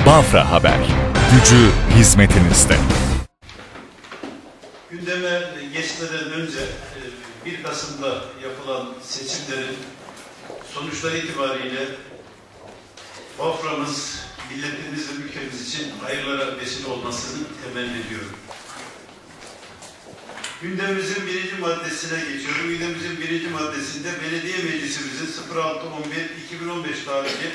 Bafra Haber, gücü hizmetinizde. Gündeme geçmeden önce 1 Kasım'da yapılan seçimlerin sonuçları itibariyle Bafra'mız, milletimiz ve ülkemiz için hayırlara vesile olmasını temenni ediyorum. Gündemimizin 1. maddesine geçiyorum. Gündemimizin 1. maddesinde belediye meclisimizin 06.11.2015 tarihli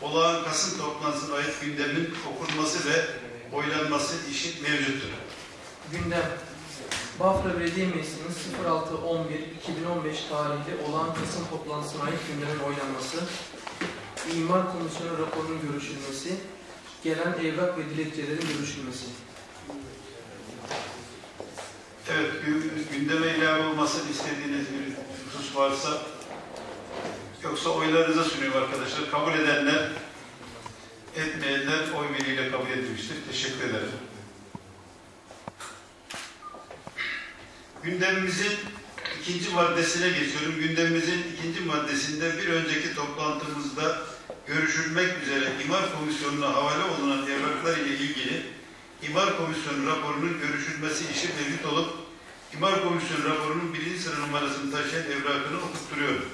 olağan Kasım toplantısına ait gündemin okunması ve oylanması işi mevcuttur. Gündem: Bafra Belediye Meclisi'nin 06.11.2015 tarihli olağan Kasım toplantısına ait gündemin oylanması, İmar Komisyonu raporunun görüşülmesi, gelen evrak ve dilekçelerin görüşülmesi. Evet, gündeme ilave olmasını istediğiniz bir husus varsa, yoksa oylarınıza sunuyorum arkadaşlar. Kabul edenler, etmeyenler oy birliğiyle kabul edilmiştir. Teşekkür ederim. Gündemimizin 2. maddesine geçiyorum. Gündemimizin 2. maddesinde bir önceki toplantımızda görüşülmek üzere İmar Komisyonu'na havale olunan evraklar ile ilgili İmar Komisyonu raporunun görüşülmesi işi mevcut olup İmar Komisyonu raporunun 1. sıra numarasını taşıyan evrakını okutturuyorum.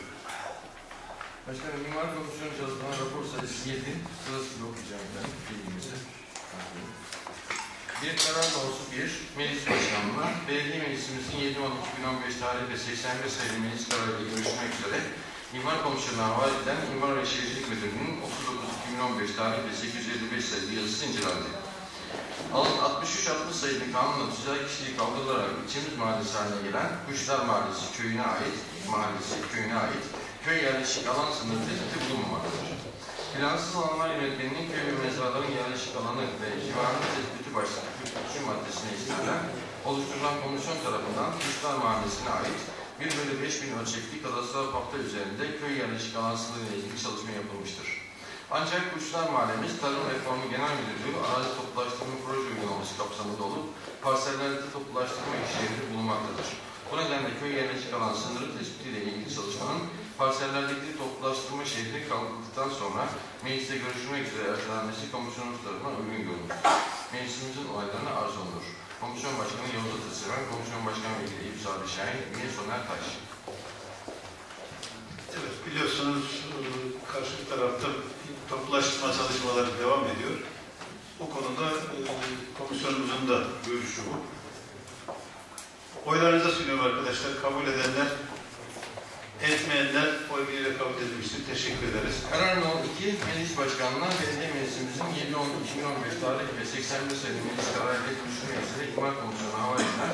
Başkanım, İmar Komisyonu çalışma rapor sayısı 7, sırasıyla okuyacağım ben bilgimizi. Bir karar konusu 1, Meclis Başkanlığı'na Belediye Meclisimizin 7.10.2015 tarih ve 81 sayılı meclis kararıyla görüşmek üzere İmar Komisyonu'na havale eden İmar ve Şehircilik Müdürlüğü'nün 39.2015 tarih ve 855 sayılı yazısı incelendi. Alın 63-60 sayılı kanunla tüzel kişiliği kaldırılarak ilçemiz mahallesi haline gelen Kuşlar Mahallesi köyüne ait köy yerleşik alan sınırı tespiti bulunmamaktadır. Plansız alanlar yönetmeninin köy ve mezraların yerleşik alanı ve civarının tespiti başlıklı 43. maddesine istinaden oluşturulan komisyon tarafından Kuşlar Mahallesi'ne ait 1/5000 ölçekli kadastral hafta üzerinde köy yerleşik alan sınırı ile ilgili çalışma yapılmıştır. Ancak Kuşlar Mahallemiz Tarım Reformu Genel Müdürlüğü arazi toplulaştırma proje uygulaması kapsamında olup parsellerde toplulaştırma işlemleri bulunmaktadır. Bu nedenle köy yerleşik alan sınırı tespitiyle ilgili çalışmanın parsellerdeki toplulaştırma şehri kaldırıldıktan sonra mecliste görüşülmek üzere ertelenmesi komisyonumuz tarafından uygun görülmüştür. Meclisimizin olaylarına arz olunur. Komisyon Başkanı Yavuz Atatürk, Komisyon Başkanı Vekili İbni Sabri Şahin, üye Soner Taş. Evet, biliyorsunuz karşı tarafta toplulaştırma çalışmaları devam ediyor. Bu konuda komisyonumuzun da görüşü bu. Oylarınıza sunuyorum arkadaşlar. Kabul edenler, etmeyenler oy birliğiyle kabul edilmiştir. Teşekkür ederiz. Karar No. 2, Meclis Başkanlığı'na Belediye Meclisimizin 7.10.2015 tarih ve 81 sayılı meclis kararıyla görüşülmek üzere İmar Komisyonu'na havale edilen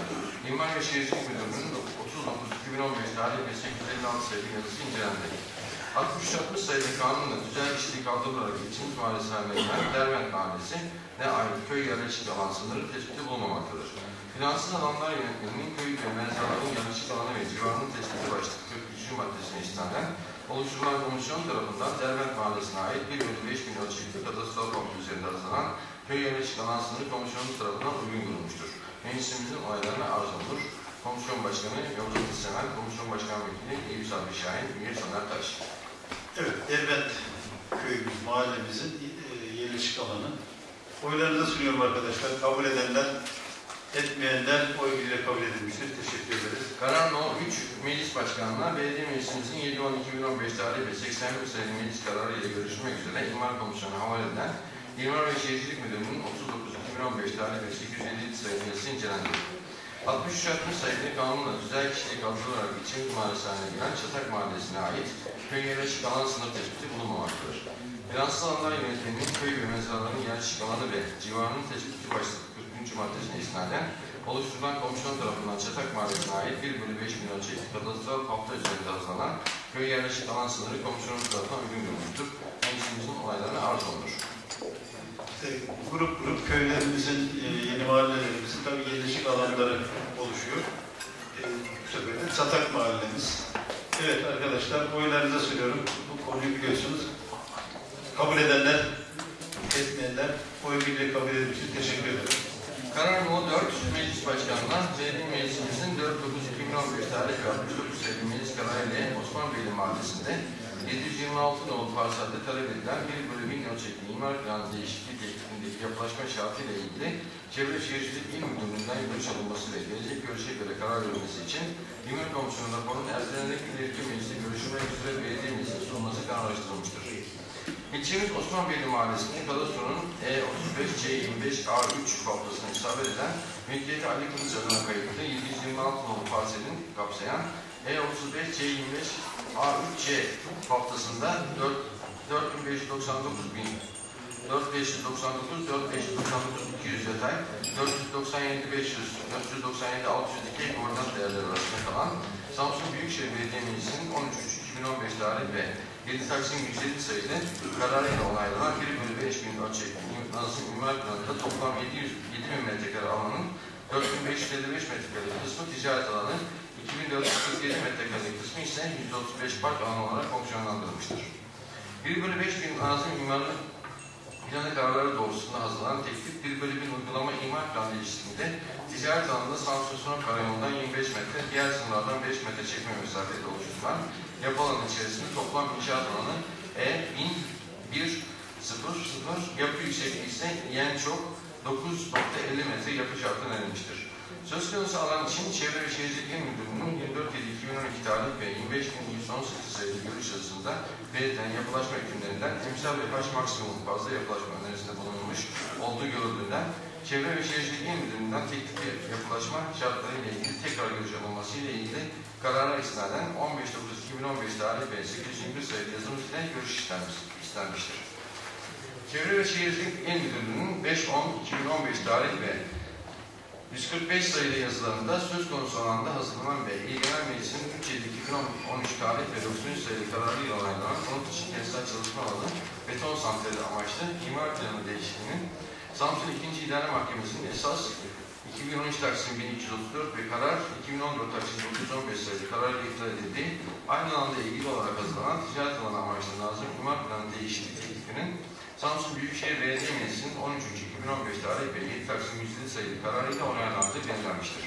İmar ve Şehircilik Müdürlüğü'nün 30.09.2015 tarih ve 856 sayılı yazısı incelendi. 60 sayılı kanunla tüzel kişiliği kaldırılarak ilçemiz mahallesi haline gelen Derbent Mahallesi ne ait köy yerleşik alan sınırı tespiti bulunmamaktadır. Plansız alanlar yönetmeninin köy ve mezraların yerleşik alanı ve civarının tespiti başlıklı 43. maddesine istinaden oluşturulan komisyon tarafından Derbent Mahallesi'ne ait 1/5000 ölçekli kadastral hafta üzerinde hazırlanan köy yerleşik alan sınırı komisyonumuz tarafından uygun görülmüştür. Meclisimizin olaylarına arz olunur. Komisyon Başkanı Yavuz Atatürk, Komisyon Başkanı Vekili İbni Sabri Şahin, üye Soner Taş. Evet, Derbent köyümüz, mahallemizin yerleşik alanı. Oylarınıza sunuyorum arkadaşlar. Kabul edenler, etmeyenler oy birliğiyle kabul edilmiştir. Teşekkür ederiz. Karar No. 3, Meclis Başkanlığı'na Belediye Meclisimizin 7.10.2015 tarih ve 81 sayılı meclis kararı ile görüşmek üzere İmar Komisyonu'na havale edilen İmar ve Şehircilik Müdürlüğü'nün 39.2015 tarih ve 857 sayılı yazısı incelendi. 63-60 sayılı kanunla tüzel kişiliği kaldırılarak ilçemiz mahallesi haline gelen Çatak Mahallesi'ne ait köy yerleşik alan sınır tespiti bulunmamaktadır. Plansız alanlar yönetmeninin köy ve mezraların yerleşik alanı ve civarının tespiti başlıklı 43. maddesine istinaden oluşturulan komisyon tarafından Çatak Mahallesi'ne ait 1/5000 ölçekli kadastral hafta üzerinde hazırlanan köy yerleşik alan sınırı komisyonumuz tarafından uygun görülmüştür. Meclisimizin olaylarına arz olunur. Grup köylerimizin, yeni mahallelerimizin tabii yerleşik alanları oluşuyor. Bu sefer de Çatak Mahallemiz. Evet arkadaşlar, oylarınıza sunuyorum. Bu konuyu biliyorsunuz. Kabul edenler, etmeyenler oy birliğiyle kabul edilmiştir. Teşekkür ederim. Karar No. 4, Meclis Başkanı'na Belediye Meclisimizin 4.9.2015 tarih ve 69 sayılı meclis kararı ile Osmanbeyli Mahallesi'nde 726 nolu parselde talep edilen 1/1000 ölçekli imar planı değişikliği teklifindeki yapılaşma şartı ile ilgili Çevre Şehircilik İl Müdürlüğü'nden görüş alınması ve gelecek görüşe göre karar verilmesi için İmar Komisyonu raporunun ertelenerek ileriki mecliste görüşülmek üzere belediye meclisine sunulması kararlaştırılmıştır. İlçemiz Osmanbeyli Mahallesi'nde kadastronun E35C25A3 kablasına isabet eden mülkiyeti Ali Kılıç adına kayıtlı 726 nolu parselin kapsayan E35C25A3C kablasında 4.599.200 yatay, 497.500, 497.600 dikey koordinat değerleri arasında kalan Samsun Büyükşehir Belediye Meclisi'nin 13.3.2015 tarih ve 7 Taksim 107 sayılı kararıyla onaylanan 1/5000 ölçekli Nazım İmar Planı'nda toplam 7.000 metrekare alanın 4.555 metrekare kısmı ticaret alanı, 2.447 metrekare kısmı ise 135 park alanı olarak fonksiyonlandırılmıştır. 1/5000 Nazım İmar Planı kararları doğrultusunda hazırlanan teklif 1/1000 uygulama imar planı ilişkisinde ticaret alanında Samsun Sınır Karayolu'ndan 25 metre, diğer sınırlardan 5 metre çekme mesafede oluşturulan yapı alanı içerisinde toplam inşaat alanı E1100 yapı yüksekliği ise en çok 9.50 metre yapı şartı verilmiştir. Söz konusu alan için Çevre ve Şehircilik İl Müdürlüğü'nün 24.7.2012 tarih ve 25.118 sayılı görüş yazısında belirtilen yapılaşma hükümlerinden emsal ve baş maksimum fazla yapılaşma önerisinde bulunmuş olduğu görüldüğünden Çevre ve Şehircilik İl Müdürlüğü'nden teklifli yapılaşma şartları ile ilgili tekrar görüş alınması ile ilgili karara istinaden 15.9.2015 tarih ve 821 sayılı yazımız ile görüş istenmiştir. Çevre ve Şehircilik İl Müdürlüğü'nün 5.10.2015 tarih ve 145 sayılı yazılarında söz konusu alanda hazırlanan ve İl Genel Meclisi'nin 3.7.2013 tarih ve 9. sayılı kararıyla onaylanan konut dışı kentsel çalışma alanı beton santrali amaçlı imar planı değişikliğinin Samsun 2. İdare Mahkemesi'nin esas 2013 Taksim 1334 ve karar 2014 Taksim 915 sayılı kararıyla iptal edildiği aynı alanda ilgili olarak hazırlanan ticaret alanı amaçlı Nazım İmar Planı değişikliği teklifinin Samsun Büyükşehir Belediye Meclisi'nin 13.2015 tarih ve 7 Taksim 107 sayılı kararıyla onaylandığı belirlenmiştir.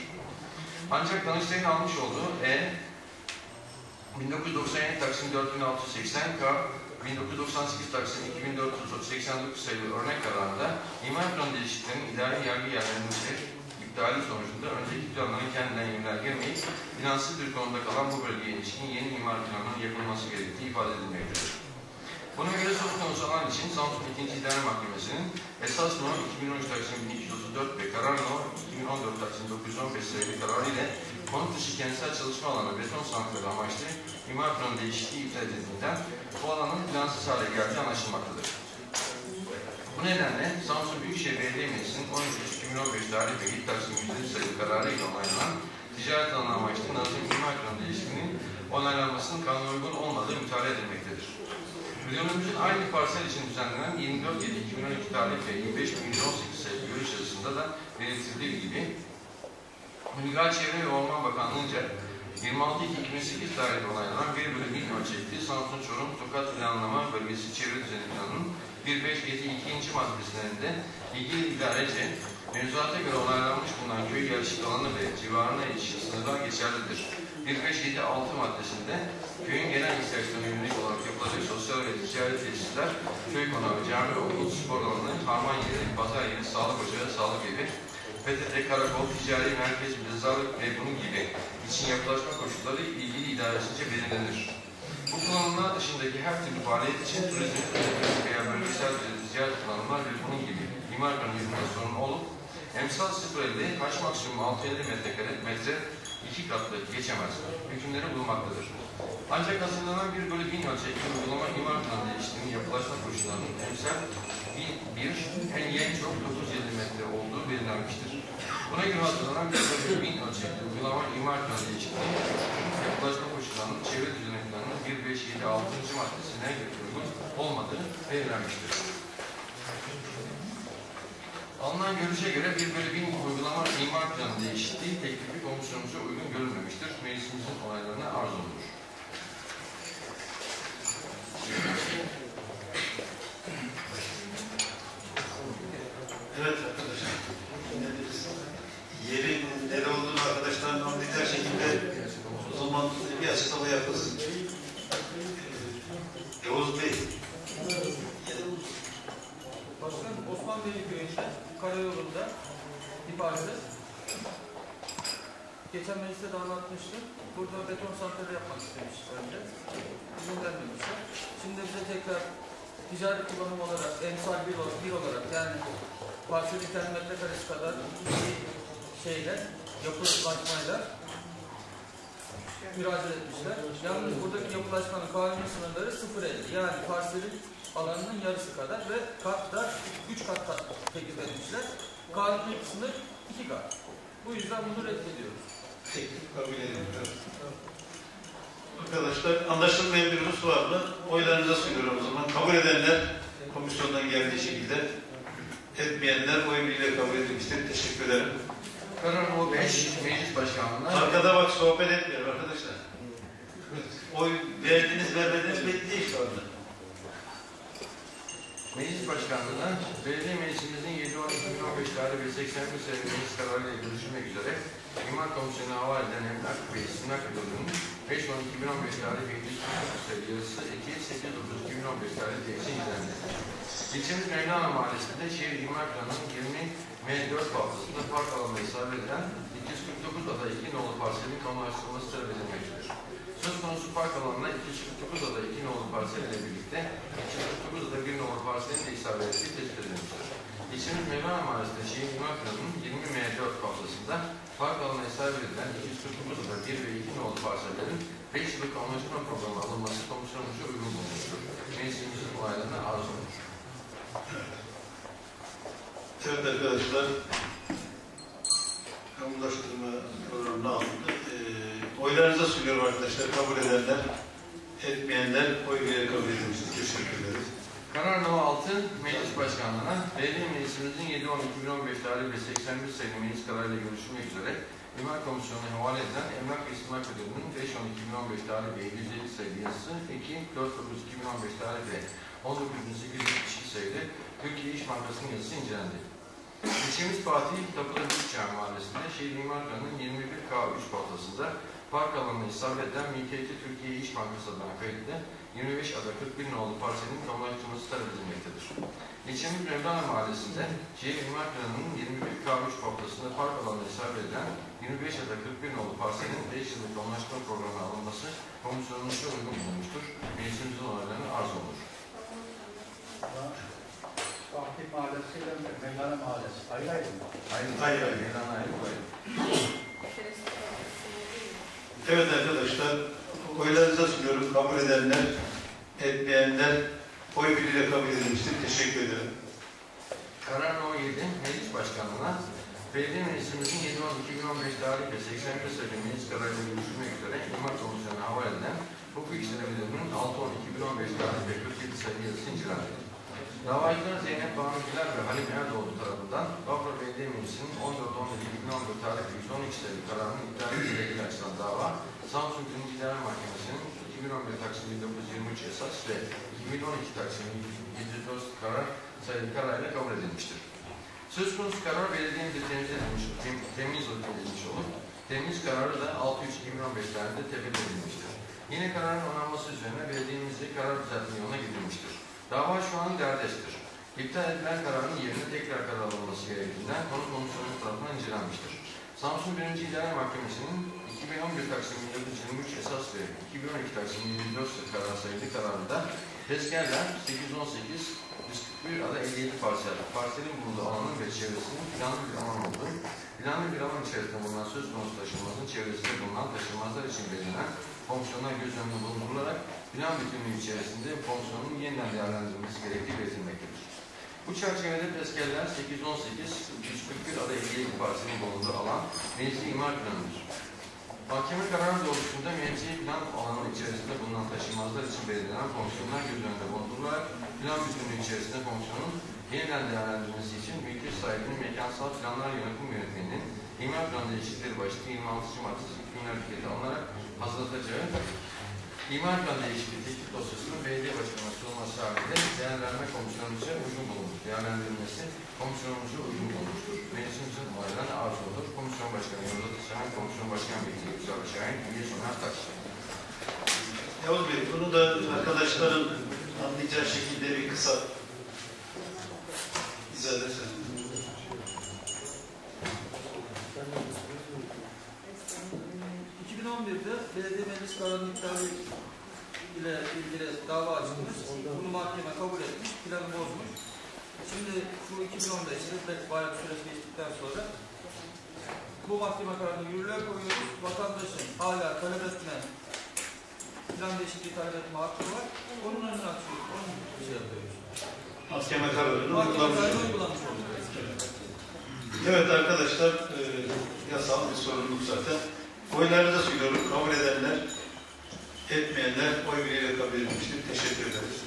Ancak Danıştay'ın almış olduğu 1997 Taksim 4680 K 1998 Taksim 2489 sayılı örnek kararında imar planı değişikliklerinin idari yargı yerlerince iptali sonucunda önceki planların kendinden yönlendirmeyip plansız bir konumda kalan bu bölgeye ilişkin yeni imar planının yapılması gerektiği ifade edilmektedir. Buna göre söz konusu alan için Samsun 2. İdare Mahkemesi'nin esas no 2013 Taksim 1234 ve karar no 2014 Taksim 915 sayılı kararı ile konut dışı kentsel çalışma alanı beton santrali amaçlı imar planı değişikliği iptal edildiğinden bu alanın plansız hale geldiği anlaşılmaktadır. Bu nedenle Samsun Büyükşehir Belediye Meclisi'nin 13.2015 tarih ve 7 Taksim 107 sayılı kararı ile onaylanan ticaret alanı amaçlı Nazım imar planı değişikliğinin onaylanmasının kanuna uygun olmadığı müteala edilmektedir. Müdürlüğümüzün aynı parsel için düzenlenen 24.7.2012 tarih ve 25.118 sayılı görüş yazısında da belirtildiği gibi Mülgal Çevre ve Orman Bakanlığı'nca 26.2.2008 tarihinde onaylanan 1/1000 ölçekli Samsun Çorum Tokat Planlama Bölgesi Çevre Düzeni Planı'nın 1.5.7.2. maddesinde ilgili idarece mevzuata göre onaylanmış bulunan köy yarışık alanı ve civarına ilişkin sınırlar geçerlidir. 1.5.7.6 maddesinde köyün genel ihtiyaçlarına yönelik olarak yapılacak sosyal ve ticari tesisler, köy konağı, cami, okul, spor alanı, harman yeri, pazar yeri, sağlık ocağı, sağlık evi, PTT, karakol, ticari merkez, mezarlık ve bunun gibi için yapılaşma koşulları ilgili idaresince belirlenir. Bu kullanımlar dışındaki her türlü faaliyet için turizm, veya bölgesel ticaret kullanımlar ve bunun gibi imar planı yürütme sorunu olup, emsal 0.50, kaç maksimum 650 metre 2 katlı geçemez hükümleri bulunmaktadır. Ancak hazırlanan 1/1000 ölçekli uygulama imar planı değişikliğinin yapılaşma koşullarının emsal 1, en çok 950 metre olduğu belirlenmiştir. Buna göre hazırlanan 1/1000 ölçekli uygulama imar planı değişikliğinin yapılaşma koşullarının çevre düzeni planının 1.5.7.6. maddesine uygun olmadığı belirlenmiştir. Alınan görüşe göre 1/1000 uygulama imar planı değişikliği teklifi komisyonumuza uygun görülmemiştir. Meclisimizin onaylarına arz olunur. Evet arkadaşlar. Yerin nere olduğunu arkadaşlarla anlayacak şekilde o zaman bir açıklama yapılsın. Artvin köyünde, karayolunda bir parça. Geçen mecliste de anlatmıştım. Burada beton santrali yapmak istemişlerdi. İzin vermemişler. Şimdi bize tekrar ticari kullanım olarak, emsal bir olarak yani parselin kendi metrekaresi kadar bir şeyle, yapılaşmayla müracaat etmişler. Yalnız buradaki yapılaşmanın kanuni sınırları 0,50. Yani parselin alanının yarısı kadar ve katta 3 kat teklif etmişler. Kanuni sınır 2 kat. Bu yüzden bunu reddediyoruz. Teklif kabul edilmiyor. Arkadaşlar anlaşılmayan bir husus var mı? Oylarınıza sunuyorum o zaman. Kabul edenler komisyondan geldiği şekilde, etmeyenler oy birliğiyle kabul edilmiştir. Teşekkür ederim. Karar No 5 Meclis Başkanlığı'na Arkada bak sohbet etmiyor arkadaşlar. Oy verdiniz vermediniz belli değil şu anda. Meclis Başkanlığı'na Belediye Meclisimizin 7-12-2015 tarih ve 81 sayılı meclis kararıyla görüşülmek üzere İmar Komisyonu'na havale edilen Emlak ve İstimlak Müdürlüğü'nün 5-12-2015 tarih ve 749 sayılı yazısı 2-8-9-2015 tarih değişim izlendi. İlçemiz Mevlana Mahallesi'nde şehir imar planının 20 M4 haftasında park alanına isabet edilen 249 ada 2 nolu parselin kamulaştırılması talep edilmektedir. Söz konusu park alanına 249 ada 2 nolu parsel ile birlikte 249 ada 1 nolu parselin de isabet ettiği tespit edilmiştir. İlçemiz Mevlana Mahallesi'nde şehir imar planının 20 M4 haftasında park alanına isabet edilen 249 ada 1 ve 2 nolu parsellerin 5 yıllık anlaşma programı alınması komisyonumuzca uygun bulunmuştur. Meclisimizin olaylarına arz olmuş. Evet arkadaşlar, kamulaştırma programının altında oylarınıza sunuyorum arkadaşlar. Kabul edenler, etmeyenler oy birliğiyle kabul edilmiştir. Teşekkür ederiz. Karar No 6 Meclis Başkanlığı'na Belediye Meclisimizin 7-12-2015 tarih ve 81 sayılı meclis kararıyla görüşülmek üzere İmar Komisyonu'na havale edilen Emlak ve İstimlak Müdürlüğü'nün 5-12-2015 tarih ve 750 sayılı yazısı 2-4-9-2015 tarih ve 19.872 sayılı Türkiye İş Bankası'nın yazısı incelendi. İlçemiz Fatih Tapılı Büyükçay Mahallesi'nde şehir imar planının 21K3 patlasında park alanına isabet eden mülkiyeti Türkiye İş Bankası adına kayıtlı 25 ada 41 nolu parselin kamulaştırılması talep edilmektedir. İlçemiz Mevlana Mahallesi'nde şehir imar planının 21K3 patlasında park alanına isabet eden 25 ada 41 nolu parselin 5 yıllık kamulaştırma programına alınması komisyonumuzca uygun bulunmuştur. Meclisimizin onaylarına arz olunur. Fatih Mahallesi ile Mevlana Mahallesi. Ayrı ayrı mı? Hayır. Mevlana ayrı. Evet arkadaşlar, oylarınıza sunuyorum. Kabul edenler, etmeyenler oy birliğiyle kabul edilmiştir. Teşekkür ederim. Karar No 7 Meclis Başkanlığı'na Belediye Meclisimizin 7-12-2015 tarih ve 81 sayılı meclis kararıyla görüşülmek üzere İmar Komisyonu'na havale edilen Hukuk İşleri Müdürlüğü'nün 6-12-2015 tarih ve 47 sayılı yazısı incelendi. Davacılar Zeynep Bağımcılar ve Halim Erdoğdu tarafından Bafra Belediye Meclisi'nin 14-11-2014 tarih ve 112 sayılı kararının iptal edildiği açılan dava, Samsun 1. İdare Mahkemesi'nin 2011 Taksim 1923 esas ve 2012 Taksim 704 karar sayılı kararıyla kabul edilmiştir. Söz konusu karar belediyemizde temiz edilmiş olup, temiz kararı da 6-3-2015 tarihinde tefekkür edilmiştir. Yine kararın onanması üzerine belediyemizde karar düzeltme yoluna gidilmiştir. Dava şu an derdesttir. İptal edilen kararın yerine tekrar karar alınması gerektiğinden konu komisyonu tarafından incelenmiştir. Samsun 1. İdare Mahkemesi'nin 2011 Taksim 1923 esas ve 2012 Taksim 24 karar sayılı kararında tezkerler 818 141 ada 57 parselin bulunduğu alanın ve çevresinin planlı bir alan olduğu, planlı bir alan içerisinde bulunan söz konusu taşınmazın çevresinde bulunan taşınmazlar için belirlenen fonksiyonlar göz önüne bulundurularak plan bütünlüğü içerisinde fonksiyonun yeniden değerlendirilmesi gerektiği belirtilmektedir. Bu çerçevede tezkerler 818 141 ada 57 parselin bulunduğu alan mevzi imar planıdır. Mahkeme kararı doğrultusunda mevzi plan alanı içerisinde bulunan taşınmazlar için belirlenen fonksiyonlar göz önünde bulundurularak plan bütünlüğü içerisinde fonksiyonun yeniden değerlendirilmesi için mülkiyet sahibinin mekansal planlar yönetim yönetmeninin imar planı değişiklikleri başlığı 26. maddesi hükümler hükümeti alınarak hazırlatacağı imar plan değişikliği teklif dosyasının belediye başkanına sunulması halinde değerlendirme komisyonumuzca uygun bulunur. Değerlendirilmesi komisyonumuzca uygun bulunmuştur. Meclisimizin olaylarına arz olur. Komisyon Başkanı Yavuz Ateşen, Komisyon Başkan Vekili Güzel Şahin, üye Soner Taş. Yavuz Bey, bunu da arkadaşların anlayacağı şekilde bir kısa izah Sizler de söz. 2011'de belediye meclis kararının iptali ile ilgili dava açılmış. Bunu mahkeme kabul etmiş, planı bozmuş. Şimdi bu 2015'te bayağı bir süreç geçtikten sonra bu mahkeme kararını yürürlüğe koyuyoruz. Vatandaşın hala talep etme, plan değişikliği talep etme hakkı var. Onun önünü açıyoruz. Onun bir şey yapıyoruz. Mahkeme kararını uygulamış oluyor. Evet arkadaşlar, yasal bir sorumluluk zaten. Oylarınıza sunuyorum. Kabul edenler, etmeyenler oy birliğiyle kabul edilmiştir. Teşekkür ederiz.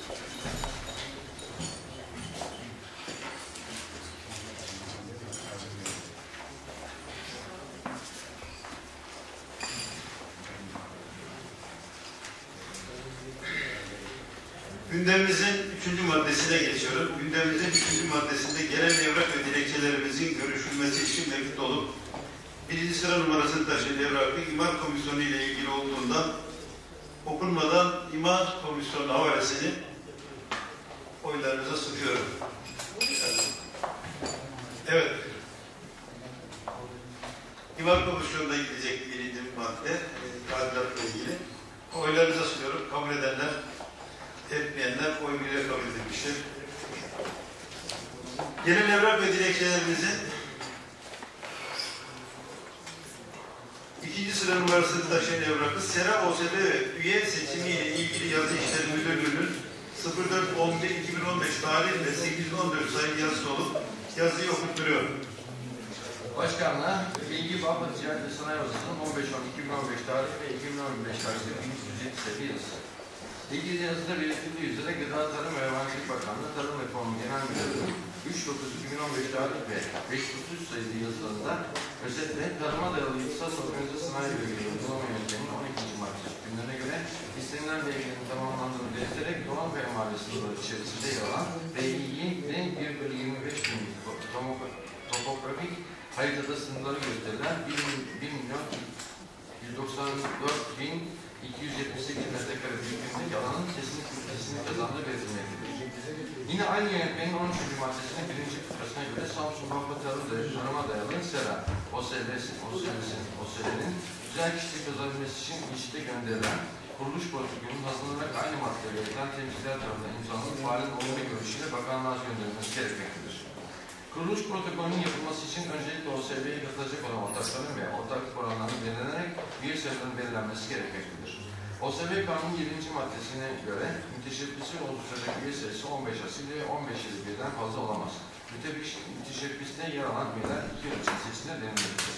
Gündemimizin 3. maddesine geçiyorum. Gündemimizin 3. maddesinde gelen evrak ve dilekçelerimizin görüşülmesi için mevcut olup 1. sıra numarasını taşıyan evrakı İmar Komisyonu ile ilgili olduğundan okunmadan İmar Komisyonu havalesini oylarınıza sunuyorum. Evet. İmar Komisyonu'na gidecek 1. madde, tadilatla ilgili. Oylarınıza sunuyorum. Kabul edenler, etmeyenler oy birliğiyle kabul edilmiştir. Gelen evrak ve dilekçelerimizin 2. sıra numarasını taşıyan evrakı Sera OSB ve üye seçimiyle ilgili yazı işleri müdürlüğünün 04.11.2015 tarihinde 814 sayılı yazısı olup yazıyı okutturuyor. Başkanla Bilgi Bağlı Ticaret ve Sanayi Odası'nın 15.10.2015 tarih ve 2015 tarihinde 1177 yazısı. İlgili yazıda belirtildiği üzere Gıda Tarım ve Hayvancılık Bakanlığı Tarım Reformu Genel Müdürlüğü'nün 3.9.2015 tarih ve 5.3 sayılı yazılarında özetle tarıma dayalı ihtisas organize sanayi bölgeleri uygulama yönteminin 12. madde hükümlerine göre istenilen bölgenin tamamlandığını belirterek Doğan Kaya Mahallesi sınırları içerisinde yer alan Bİ'nin 1/25 günlük topografik haritada sınırları gösterilen 1.194.278 metrekare büyüklüğündeki alanın sesini kazandığı belirtilmektedir. Yine aynı yönetmenin 13. maddesinin 1. fıkrasına göre Samsun Bafra Tarıma dayalı Sera OSL'nin güzel kişilik kazanabilmesi için ilçede gönderilen kuruluş protokolünün hazırlanarak aynı maddeye verilen temsilciler tarafından imzalanıp faalin olumlu görüşüyle bakanlığa gönderilmesi gerekmektedir. Kuruluş protokolünün yapılması için öncelikle OSB'ye katılacak olan ortakların ve ortaklık oranlarının belirlenerek üye sayılarının belirlenmesi gerekmektedir. OSB Kanunu 7. maddesine göre müteşebbisi oluşturacak üye sayısı 15 asil ve 15 yıl birden fazla olamaz. Müteşebbiste yer alan üyeler 2 yıl için seçilir denilmektedir.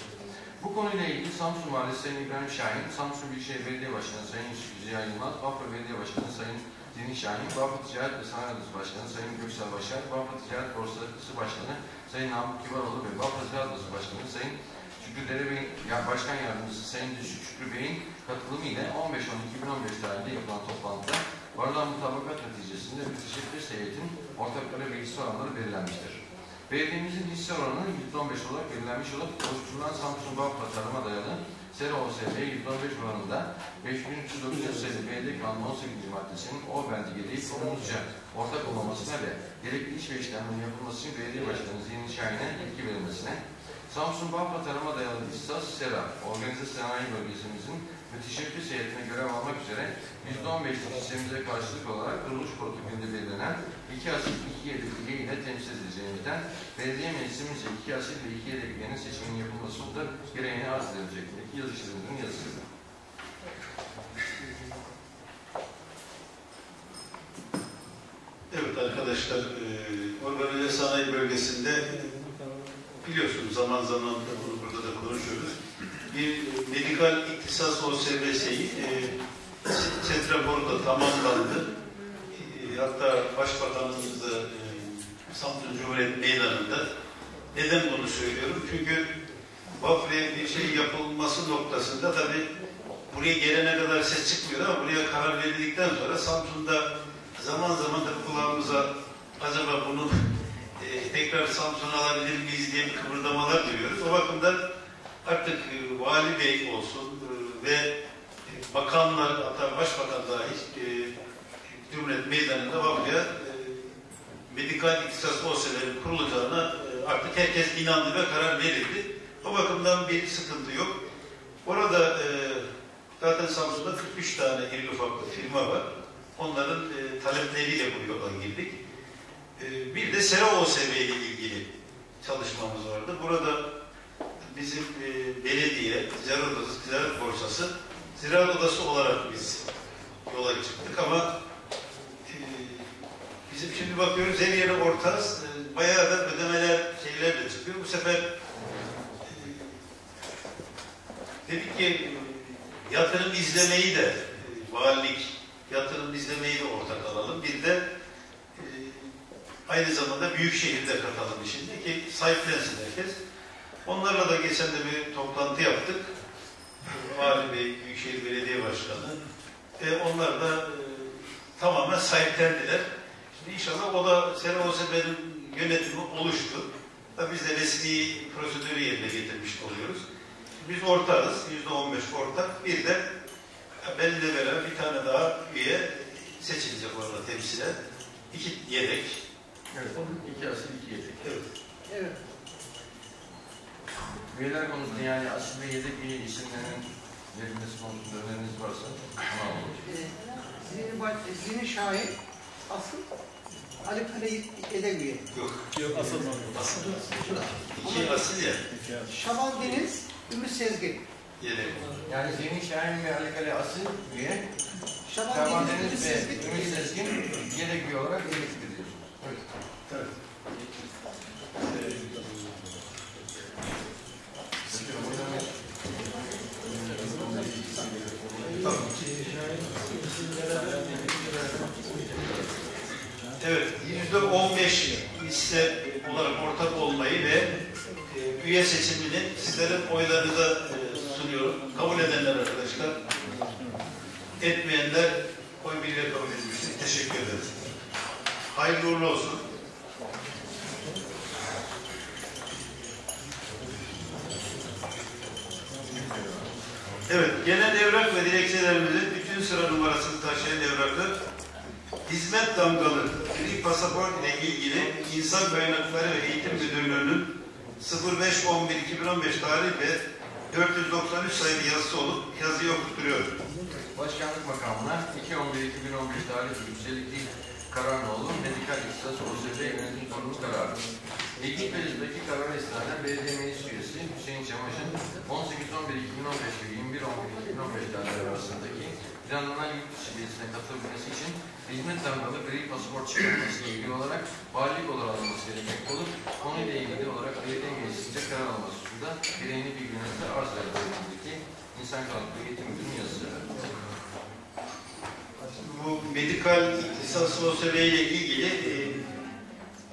Bu konuyla ilgili Samsun Valisi Sayın İbrahim Şahin, Samsun Büyükşehir Belediye Başkanı Sayın Yusuf Ziya Yılmaz, Bafra Belediye Başkanı Sayın Deniz Şahin, Bafra Ticaret ve Sanayi Odası Başkanı Sayın Göksel Başar, Bafra Ticaret Borsası Başkanı Sayın Namık Kibaroğlu ve Bafra Ticaret Odası Başkanı Sayın Şükrü Derebey'in Başkan Yardımcısı Sayın Şükrü Bey'in katılımı ile 15.10.2015 tarihinde yapılan toplantıda varılan mutabakat neticesinde müteşebbis heyetin ortaklara ve hisse oranları belirlenmiştir. Belediyemizin hisse oranı %15 olarak belirlenmiş olup oluşturulan Samsun Bafra Tarıma dayalı Sera OSB'ye %15 oranında 5309 sayılı Belediye Kanunu 18. maddesinin o bendi gereği konumuzca ortak olmamasına ve gerekli iş ve işlemlerin yapılması için Belediye Başkanı Ziya Şahin'e yetki verilmesine, Samsun Bafra Tarıma dayalı İhtisas Sera Organize Sanayi Bölgesimizin müteşebbis heyetine görev almak üzere %15'lik hissemize karşılık olarak kuruluş protokolünde belirlenen 2 asil 2 yedek üye ile temsil edileceğimizden belediye meclisimizce 2 asil ve 2 yedek üyenin seçiminin yapılması da gereğini arz edilecektir. Yazı işlemlerinin yazısıdır. Evet arkadaşlar, organize sanayi bölgesinde biliyorsunuz zaman zaman da bunu burada da konuşuyoruz. Bir medikal iktisas OSB'yi set raporu da tamamlandı. Hatta Başbakanımız da Samsun Cumhuriyet Meydanı'nda. Neden bunu söylüyorum? Çünkü Bafra'ya bir şey yapılması noktasında tabii buraya gelene kadar ses çıkmıyor ama buraya karar verildikten sonra Samsun'da zaman zaman da kulağımıza acaba bunu tekrar Samsun'a alabilir miyiz diye bir kıpırdamalar duyuyoruz. O bakımdan artık Vali Bey olsun ve bakanlar, hatta Başbakan dahil Cumhuriyet Meydanı'nda Bafra'ya medikal ihtisaslı OSE'lerin kurulacağına artık herkes inandı ve karar verildi. O bakımdan bir sıkıntı yok. Orada zaten Samsun'da 43 tane iri ufaklı firma var. Onların talepleriyle bu yola girdik. Bir de sera OSB ile ilgili çalışmamız vardı. Burada bizim belediye, Ticaret Odası, Ticaret Borsası, Ziraat Odası olarak biz yola çıktık ama bizim şimdi bakıyoruz her yere ortağız. Bayağı da ödemeler, şeyler de çıkıyor. Bu sefer dedik ki yatırım izlemeyi de valilik yatırım izlemeyi de ortak alalım. Bir de aynı zamanda büyük şehirde katalım işinde ki sahiplensin herkes. Onlarla da geçen de bir toplantı yaptık. Vali Bey, Büyükşehir Belediye Başkanı. Onlar da tamamen sahiplendiler. Şimdi inşallah o da Sera OSB'nin yönetimi oluştu. Tabii biz de resmi prosedürü yerine getirmiş oluyoruz. Biz ortağız, %15 ortak. Bir de benimle beraber bir tane daha üye seçilecek orada temsilen. 2 yedek. Evet, 2 asil 2 yedek. Evet. Evet. Üyeler konusunda yani asil ve yedek üye isimlerinin verilmesi konusunda öneriniz varsa Zini Şahin, asıl Ali Kale yedek üye. Yok, asıl. İki asil ya. Şaban Deniz, Ümit Sezgin. Yedek. yani Zihni Şahin ve Ali Kale asil üye, Şaban Şaban Deniz, Deniz ve Ümit Sezgin yedek üye olarak yedek ediyorsunuz. Evet. Evet. Evet, %15 hisse olarak ortak olmayı ve üye seçimini sizlerin oylarınıza sunuyorum. Kabul edenler arkadaşlar, etmeyenler oy birliğiyle kabul edilmiştir. Teşekkür ederiz. Hayırlı uğurlu olsun. Evet, genel evrak ve dilekçelerimizin bütün sıra numarasını taşıyan evraklar hizmet damgalı gri pasaport ile ilgili İnsan Kaynakları ve Eğitim Müdürlüğü'nün 05.11.2015 tarih ve 493 sayılı yazısı olup yazıyı okutturuyor. Başkanlık makamına 2.11.2015 tarihli yükselikli Karanoğlu Medikal İhtisas OSB Yönetim Kurulu kararı. İlgili meclisteki karar esnaden belediye meclis üyesi Hüseyin Çamaş'ın 18.11.2015 ve 21.11.2015 tarihleri arasındaki planlanan yurt dışı gezisine katılabilmesi için hizmet damgalı gri pasaport çıkarılmasıyla ilgili olarak valilik olarak alınması gerekmekte olup konuyla ilgili olarak belediye meclisinde karar alması hususunda gereğini bilgilenirse arz edilmektedir. İnsan Kaynakları Eğitim Müdürlüğü'nün yazısı. Bu medikal ihtisas OSB ile ilgili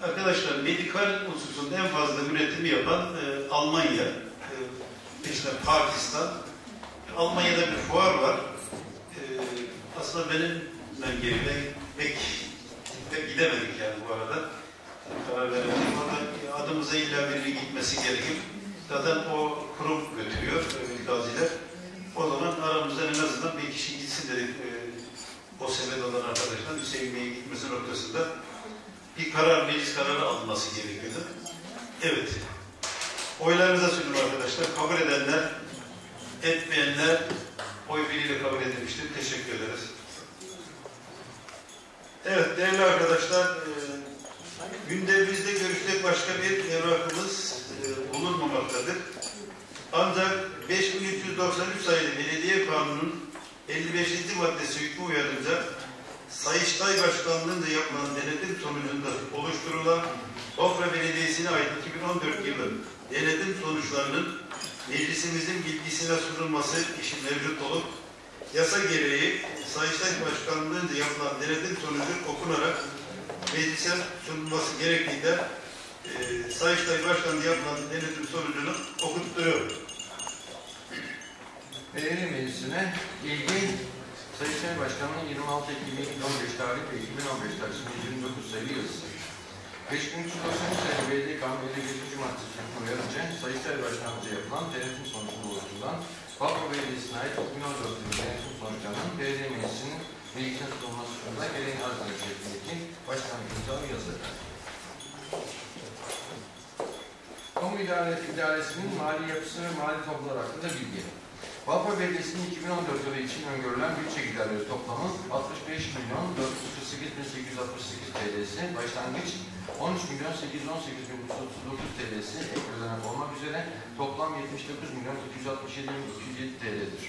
arkadaşlar medikal hususunda en fazla üretimi yapan Almanya, işte Pakistan. Almanya'da bir fuar var. Aslında ben geride pek gidemedik yani bu arada. Karar veremedik. Orada adımıza illa birinin gitmesi gerekir. Zaten o kurum götürüyor gaziler. O zaman aramızdan en azından bir kişi gitsin dedik. O sebep olan arkadaşlar Hüseyin Bey'in gitmesi noktasında bir karar, meclis kararı alınması gerekiyordu. Evet. Oylarınıza sunun arkadaşlar. Kabul edenler, etmeyenler oy birliğiyle kabul edilmiştir. Teşekkür ederiz. Evet değerli arkadaşlar, gündemimizde görüşecek başka bir evrakımız bulunmamaktadır. Ancak 5393 sayılı Belediye Kanunu'nun 55. maddesi hükmü uyarınca Sayıştay Başkanlığı'nda yapılan denetim sonucunda oluşturulan Bafra Belediyesi'ne ait 2014 yılı denetim sonuçlarının meclisimizin bilgisine sunulması işi mevcut olup yasa gereği Sayıştay Başkanlığı'nda yapılan denetim sonucu okunarak meclise sunulması gerektiğinde Sayıştay Başkanlığı yapılan denetim sonucunu okutturuyor. Belediye Meclisi'ne ilgili Sayıştay Başkanı'nın 26 Ekim 2015 tarih ve 2015 tarihinde 29 sayılı yazısı. 5393 sayılı Belediye Kanunu 51. maddesi uyarınca Sayıştay Başkanlığı'nca yapılan denetim sonucunda oluşturulan Bafra Belediyesi'ne ait 2014 yılı denetim sonuçlarının Belediye Meclisi'nin bilgisine sunulması hususunda gereğini arz edildiğindeki Başkanlık imzalı yazı. Kamu idaresinin mali yapısı ve mali tabloları hakkında bilgi. Bafra Belediyesi'nin 2014 yılı için öngörülen bütçe giderleri toplamı 65.448.868 TL'si, başlangıç 13.818.339 TL'si ek ödenek olmak üzere toplam 79.267.207 TL'dir.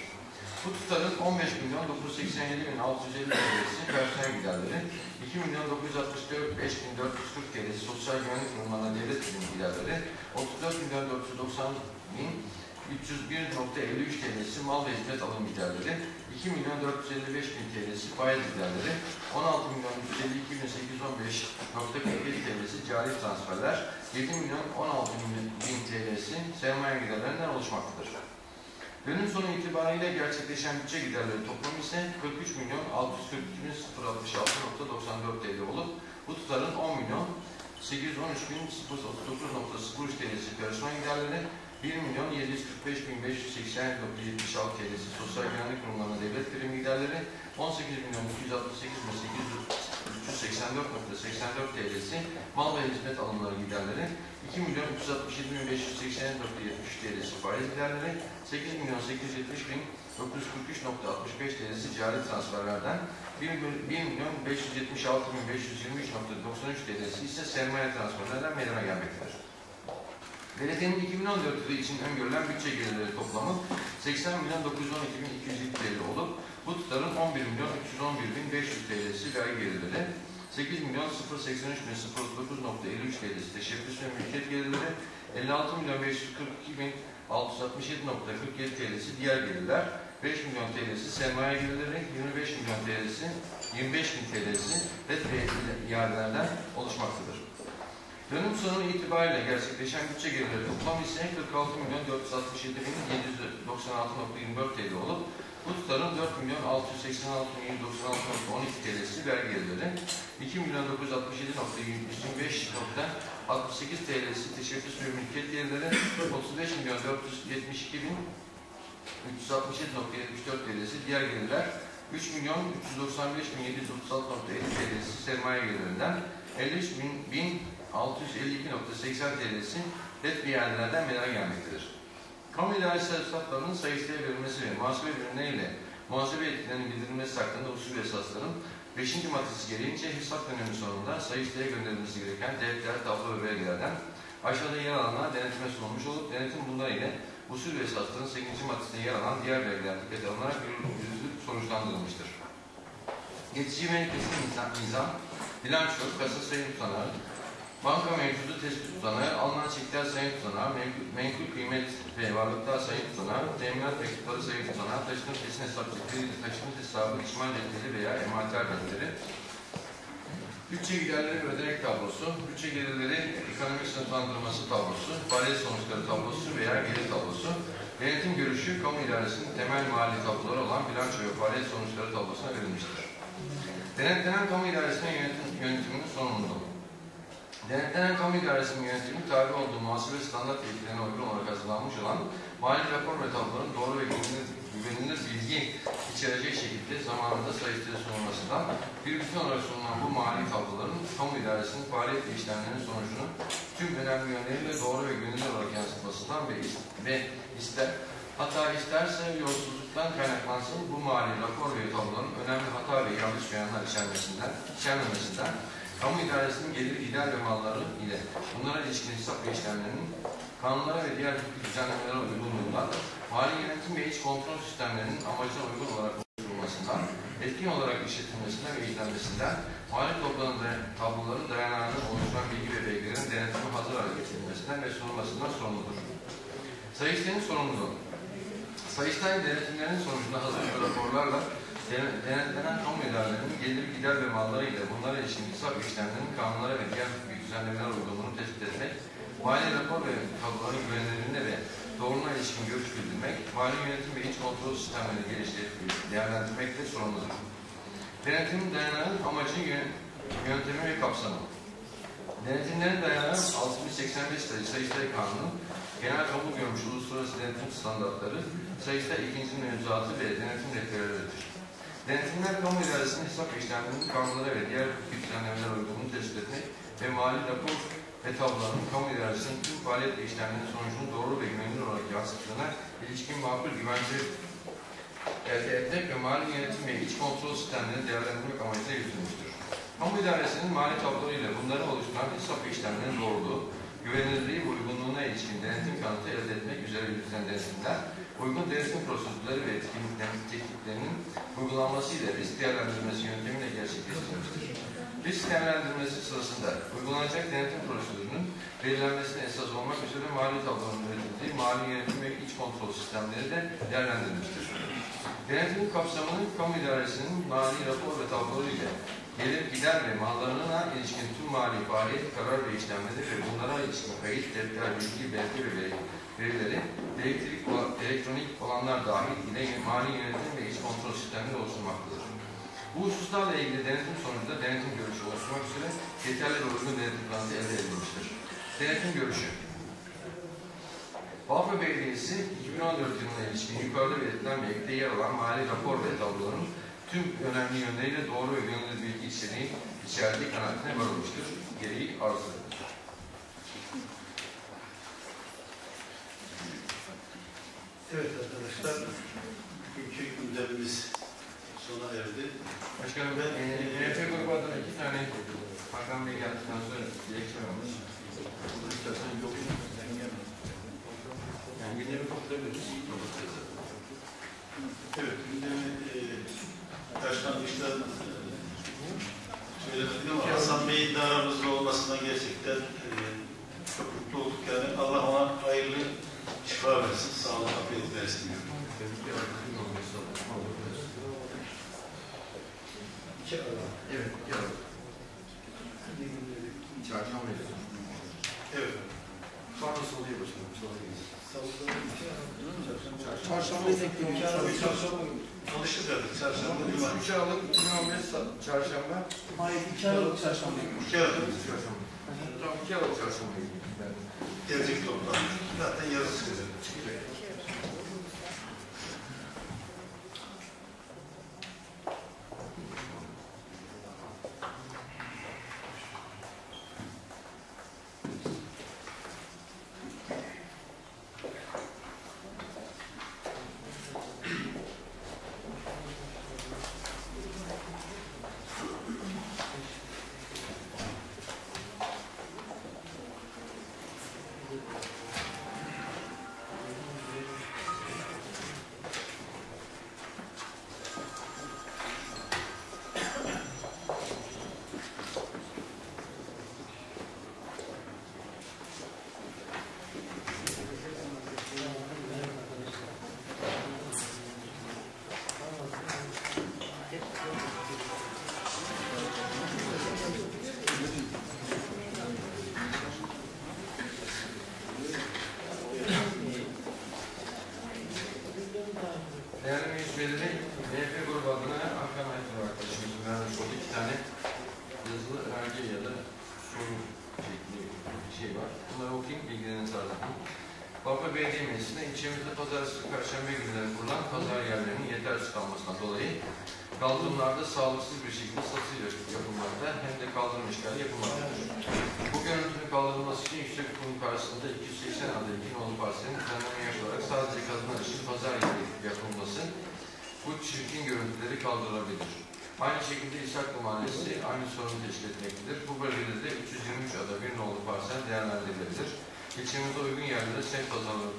Bu tutarın 15.987.650 TL'si personel giderleri, 2.964.540 TL'si sosyal güvenlik kurumlarına devlet birim giderleri, 34.090.301.53 TL'si mal ve hizmet alım giderleri, 2.455.000 TL'si faiz giderleri, 16.152.815.47 TL'si cari transferler, 7.016.000 TL'si sermaye giderlerinden oluşmaktadır. Dönem sonu itibariyle gerçekleşen bütçe giderleri toplamı ise 43.642.066.94 TL olup bu tutarın 10.813.039.03 TL'si personel giderleri, 1.745.580.76 TL'si sosyal güvenlik kurumlarına devlet birim giderleri, 18.268.884.84 TL'si mal ve hizmet alımları giderleri, 2.367.580.73 TL'si faiz giderleri, 8.870.943.65 TL'si cari transferlerden, 1.576.523.93 TL'si ise sermaye transferlerden meydana gelmektedir. Belediyenin 2014 yılı için öngörülen bütçe gelirleri toplamı 80.912.207 TL olup bu tutarın 11.311.500 TL'si vergi gelirleri, 8.083.039.53 TL'si teşebbüs ve mülkiyet gelirleri, 56.542.667.47 TL'si diğer gelirler, 5 milyon TL'si sermaye gelirleri, 25 milyon TL'si, 25.000 TL'si ret ve iadelerden oluşmaktadır. Dönem sonu itibariyle gerçekleşen bütçe gelirleri toplamı ise 46.467.796.24 TL olup bu tutarın 4.686.796.12 TL'si vergi gelirleri, 2.967.125.68 TL'si teşebbüs ve mülkiyet gelirleri, 35.477.367.74 TL'si diğer gelirler, 3.395.736.50 TL'si sermaye gelirlerinden, 53.652.80 TL'si ret ve iadelerden meydana gelmektedir. Kamu idaresi hesaplarının sayısıya verilmesi ve muhasebe birimleriyle muhasebe etkilerinin bildirilmesi hakkında usul ve esasların 5. maddesi gereğince hesap dönemi sonunda sayısıya gönderilmesi gereken defter, tablo ve belgelerden aşağıda yer alanlar denetime sunulmuş olup denetim bunlar ile usul ve esasların 8. maddesinde yer alan diğer belgeler dikkate alınarak yürütülüp sonuçlandırılmıştır. Geçici ve kesin nizam, bilanço, kasa sayım tutanağı, banka mevcudu tespit tutanağı, alınan çekler sayım tutanağı, menkul kıymet ve varlıklar sayım tutanağı, teminat mektupları sayım tutanağı, taşınır kesin hesap defteri, taşınır hesabı, içmal defteri veya emalatlar defteri, bütçe giderleri ve ödenek tablosu, bütçe gelirleri ekonomik sınıflandırması tablosu, faaliyet sonuçları tablosu veya gelir tablosu, denetim görüşü, kamu idaresinin temel mali tabloları olan bilanço ve faaliyet sonuçları tablosuna verilmiştir. Denetlenen kamu idaresinin yönetiminin sorumluluğu. Denetlenen kamu idaresinin yönetimi tabi olduğu muhasebe standart ilkelerine uygun olarak hazırlanmış olan mali rapor ve tabloların doğru ve güvenilir bilgi içerecek şekilde zamanında sayısıyla sunulmasından bir bütün olarak sunulan bu mali tabloların kamu idaresinin faaliyet ve işlemlerinin sonucunu tüm önemli yönleriyle doğru ve güvenilir olarak yansıtmasından ve hatta isterse yolsuzluktan kaynaklansın bu mali rapor ve tabloların önemli hata ve yanlış beyanlar içermemesinden kamu idaresinin gelir gider ve malları ile bunlara ilişkin hesap ve işlemlerinin kanunlara ve diğer düzenlemelere uygunluğundan, mali yönetim ve iç kontrol sistemlerinin amacına uygun olarak oluşturulmasından, etkin olarak işletilmesinden ve izlenmesinden, mali tabloların dayanağını oluşturan bilgi ve belgelerin denetimi hazır hale getirilmesinden ve sunulmasından sorumludur. Sayıştay'ın sorumluluğu. Sayıştay denetimlerinin sonucunda hazır raporlarla denetlenen kamu idarelerinin gelir gider ve malları ile bunlara ilişkin hesap işlemlerinin kanunlara ve diğer düzenlemeler uygunluğunu tespit etmek, mali rapor ve tabloların güvenilirliğine ve doğruluğuna ilişkin görüş bildirmek, mali yönetim ve iç kontrol sistemlerini geliştirip değerlendirmekte sorumludur. Denetimin dayanağı, amacı, yöntemi ve kapsamı. Denetimlerin dayanağı 6085 Sayıştay Kanunu, genel kabul görmüş uluslararası denetim standartları, Sayıştay 2. mevzuatı ve denetim rehberleridir. Denetimler kamu idaresinin hesap işlemlerinin kanunlara ve diğer düzenlemeler uygunluğunu tespit etmek ve mali rapor ve tablolarının kamu idaresinin tüm faaliyet ve işlemlerinin sonucunun doğru ve güvenilir olarak yansıttığına ilişkin makul güvence elde etmek ve mali yönetim ve iç kontrol sistemlerini değerlendirmek amacıyla yürütülmüştür. Kamu idaresinin mali tablolarıyla bunların oluşturan hesap işlemlerinin doğruluğu, güvenilirliği ve uygunluğuna ilişkin denetim kanıtı elde etmek üzere yürütülen denetimler, uygun denetim prosedürleri ve tekniklerinin uygulanmasıyla risk değerlendirmesi yöntemiyle gerçekleştirilmiştir. Risk değerlendirmesi sırasında uygulanacak denetim prosedürünün belirlenmesine esas olmak üzere mali tablonun üretildiği mali yönetim ve iç kontrol sistemleri de değerlendirilmiştir. Denetim kapsamının kamu idaresinin mali rapor ve tabloları ile gelir, gider ve mallarına ilişkin tüm mali faaliyet, karar ve işlemleri ve bunlara ilişkin kayıt, defter, bilgi, belge ve verileri elektronik olanlar dahil ile mali yönetim ve iç kontrol sistemleri oluşturmaktadır. Bu hususlarla ilgili denetim sonucunda denetim görüşü oluşturmak üzere yeterli ve uygun denetim planı elde edilmiştir. Denetim görüşü. Bafra Belediyesi 2014 yılına ilişkin yukarıda belirtilen mevkide yer alan mali rapor ve tabloların tüm önemli yönleriyle doğru ve güvenilir bilgi içerdiği kanaatine varılmıştır. Gereği arz edilir. Evet arkadaşlar, bugünkü gündemimiz sona erdi. Başkanım, MHP grubu adına 2 tane Hakan Bey geldikten sonra dilekçe vermiş. Yani gündemi kapatabiliriz. Evet, gündemi başlangıçta söylemedik ama Hasan Bey'in de aramızda olmasından gerçekten çok mutlu olduk. Yani Allah ona hayırlı şifa versin, sağlık, afiyet versin diyorum. Evet, yarın. Çarşamba günü. Evet. Sonra salıya başlayalım. Çarşamba Çarşamba alıştık artık. Çarşamba günü var. 3 Aralık 2015 Çarşamba. Hayır, 2 Aralık Çarşamba. 2 Aralık. Çarşamba. Tamam, 2 Aralık Çarşamba günü. Gelecek toplantı. Zaten yarısı çıkacak. Değerli meclis üyeleri, MHP grubu adına Hakan Aytır arkadaşımızın vermiş olduğu 2 tane yazılı önerge ya da soru şeklinde bir şey var. Bunları okuyayım, bilgilerini sağlayayım. Bafra Belediye Meclisi'nde ilçemizde pazartesi ve perşembe günleri kurulan pazar yerlerinin yetersiz kalmasından dolayı kaldırımlarda sağlıksız bir şekilde satış yapılmakta hem de kaldırım işgali yapılmaktadır. Bu görüntünün kaldırılması için yüksek kurulun karşısında 280 adet İkinoğlu parselinin düzenleme yapılarak sadece kadınlar için pazar yeri yapılması bu çirkin görüntüleri kaldırılabilir. Aynı şekilde İshaklı Mahallesi aynı sorunu teşkil etmektedir. Bu bölgede de 323 ada bir nolu parsel değerlendirilebilir. İlçemizde uygun yerlere semt pazarları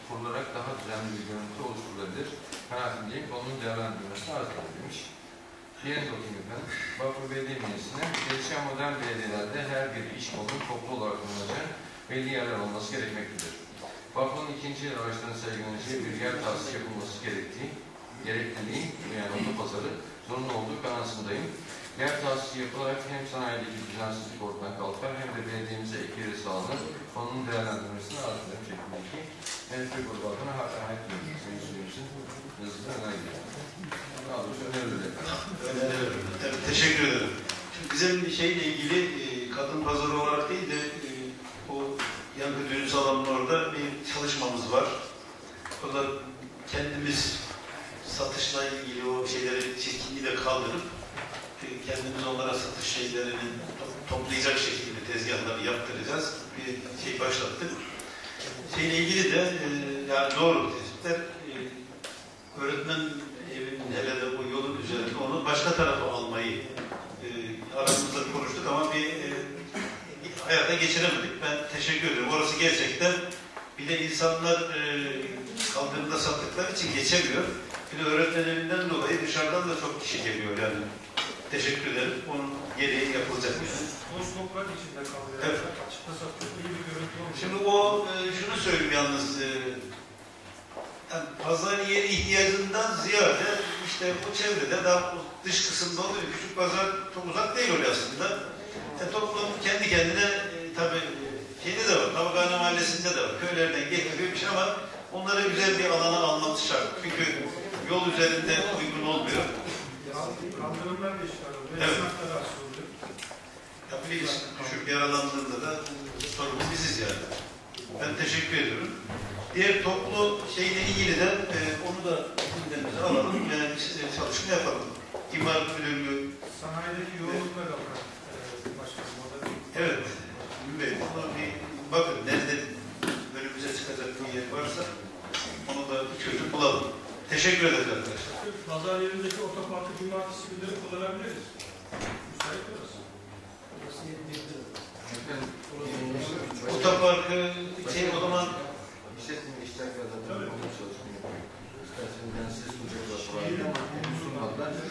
kurularak daha düzenli bir görüntü oluşturulabilir. Kanaatindeyim, onun değerlendirilmesini arz edilmiş. Diğer okuyayım efendim. Bafra Belediye Meclisi'ne gelişen modern belediyelerde her bir iş kolunun toplu olarak bulunacağı belli yerler olması gerekmektedir. Bafra'nın ikinci el araçlarının sergileneceği bir yer tahsis yapılması gerekliliği yani otopazarı zorunlu olduğu kanaatindeyim. Yer tahsisi yapılarak hem sanayideki düzensizlik ortadan kalkar hem de belediyemize ek yeri sağlanır. Konunun değerlendirmesini arz ederim şeklindeki MHP grubu adına Hakan Aytır meclisimizin yazısını önergelim. Daha doğrusu önerilir. Teşekkür ederim. Şimdi bizim şeyle ilgili kadın pazarı olarak değil de o Yankı Düğün Salonu'nun orada bir çalışmamız var. O da kendimiz satışla ilgili o şeyleri, çirkinliği de kaldırıp kendimiz onlara satış şeylerini toplayacak şekilde tezgahları yaptıracağız. Bir şey başlattık. Şeyle ilgili de yani doğru tespitler, öğretmen evinin hele de bu yolun üzerinde onu başka tarafa almayı aramızda konuştuk ama bir hayata geçiremedik. Ben teşekkür ederim. Orası gerçekten bir de insanlar kaldırımda sattıkları için geçemiyor. Bir de öğretmen evinden dolayı dışarıdan da çok kişi geliyor yani. Teşekkür ederim. Onun gereği yapılacak yani. Boş toprak içinde kalıyor. Evet. Açıkta satıyor. İyi bir görüntü olmuş. Şimdi o şunu söyleyeyim yalnız yani pazar yeri ihtiyacından ziyade işte bu çevrede daha dış kısımda oluyor. Küçük pazar çok uzak değil oraya aslında. Toplum kendi kendine tabii şeyde de var. Tabakhane Mahallesi'nde de var. Köylerden getiriyor bir şey ama onları güzel bir alana alması şart. Çünkü yol üzerinde uygun olmuyor. Kaldırımlar da işgal oluyor. Evet. Esnaflar rahatsız oluyor. Ya bir düşüp yaralandığında da sorumlu biziz yani. Ben teşekkür ediyorum. Diğer toplu şeyle ilgili de onu da gündemimize alalım. Yani çalışma yapalım. İmar Müdürlüğü. Sanayideki yoğunlukla kalkan başkanım. Evet. Bey, ona bir bakın nerede önümüze çıkacak bir yer varsa onu da çözüm bulalım. Teşekkür ederiz arkadaşlar. Pazar yerindeki otoparkı cumartesi günleri kullanabiliriz. Müsait orası. Orası Otoparkı şey o zaman İşletme iştirak adamları çalışmıyor. İsterseniz ben size sunacaklar.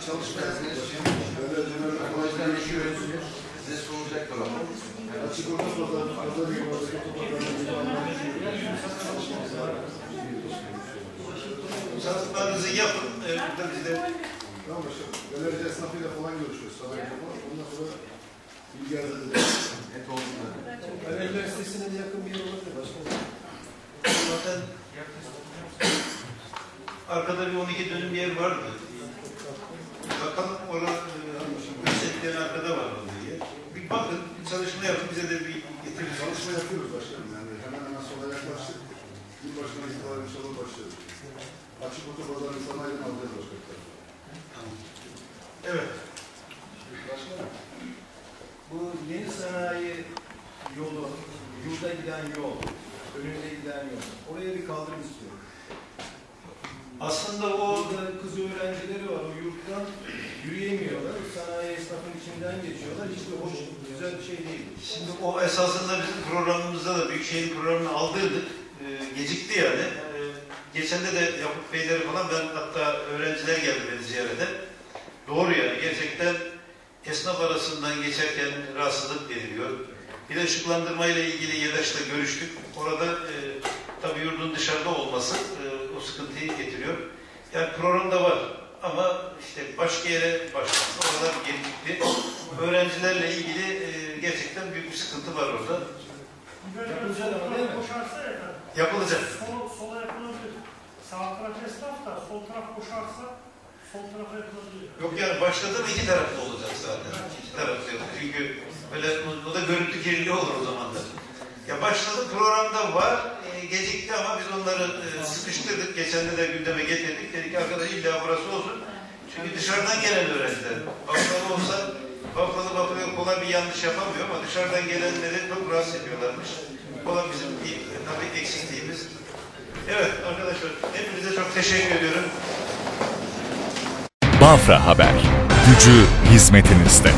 Çalışmayasınız. Size sunacaklar. Açık orta pazar çalışmalarınızı yapın. Burada biz de Tamam başkanım. Galerci esnafıyla falan görüşüyoruz. Sanayide falan. Ondan sonra bilgi elde edeceğiz. Et oldu da. Galerciler sitesine de yakın bir yer olabilir başkanım. zaten arkada bir 12 dönüm yer vardı. Bakalım orada gösterilen arkada var diye. Bir bakın, bir çalışma yapın, bize de bir getirin. Çalışma yapıyoruz başkanım. Yani hemen hemen sona yaklaştık. Yılbaşına itibaren inşallah başlıyoruz. Açık otopazarın sanayiden alacağız başkanım. Tamam. Evet. Başkanım, bu yeni sanayi yolu, yurda giden yol, önünde giden yol, oraya bir kaldırım istiyorum. Aslında o Orada kız öğrencileri var, o yurttan yürüyemiyorlar, sanayi esnafın içinden geçiyorlar, hiç de hoş, güzel bir şey değil. şimdi o esasında bizim programımızda da Büyükşehir programını aldırdık. Gecikti yani. Geçen de Yakup Beyleri falan ben hatta öğrenciler geldi beni ziyarete. Doğru yani gerçekten esnaf arasından geçerken rahatsızlık veriliyor. Bir de ışıklandırmayla ilgili YEDAŞ'la görüştük. Orada tabii yurdun dışarıda olması o sıkıntıyı getiriyor. Yani programda var ama işte başka yere başlandı. Oralar gecikti. Öğrencilerle ilgili gerçekten büyük bir sıkıntı var orada. Yapılacak ama değil mi? Yapılacak. Sola yapılabilir. Sağ taraf esnaf da sol taraf boşarsa sol tarafa yapılabilir. Yok yani başladı mı iki taraflı olacak zaten. İki taraflı olacak. Çünkü böyle o da görüntü kirliliği olur o zaman da. Ya başladı programda var. Gecikti ama biz onları sıkıştırdık. Geçen de gündeme getirdik. Dedik arkadaş illa burası olsun. Çünkü dışarıdan gelen öğrenciler. Bafralı olsa Bafralı kolay bir yanlış yapamıyor ama dışarıdan gelenleri çok rahatsız ediyorlarmış. O da bizim tabii eksikliğimiz. Evet arkadaşlar hepinize çok teşekkür ediyorum. Bafra Haber. Gücü hizmetinizde.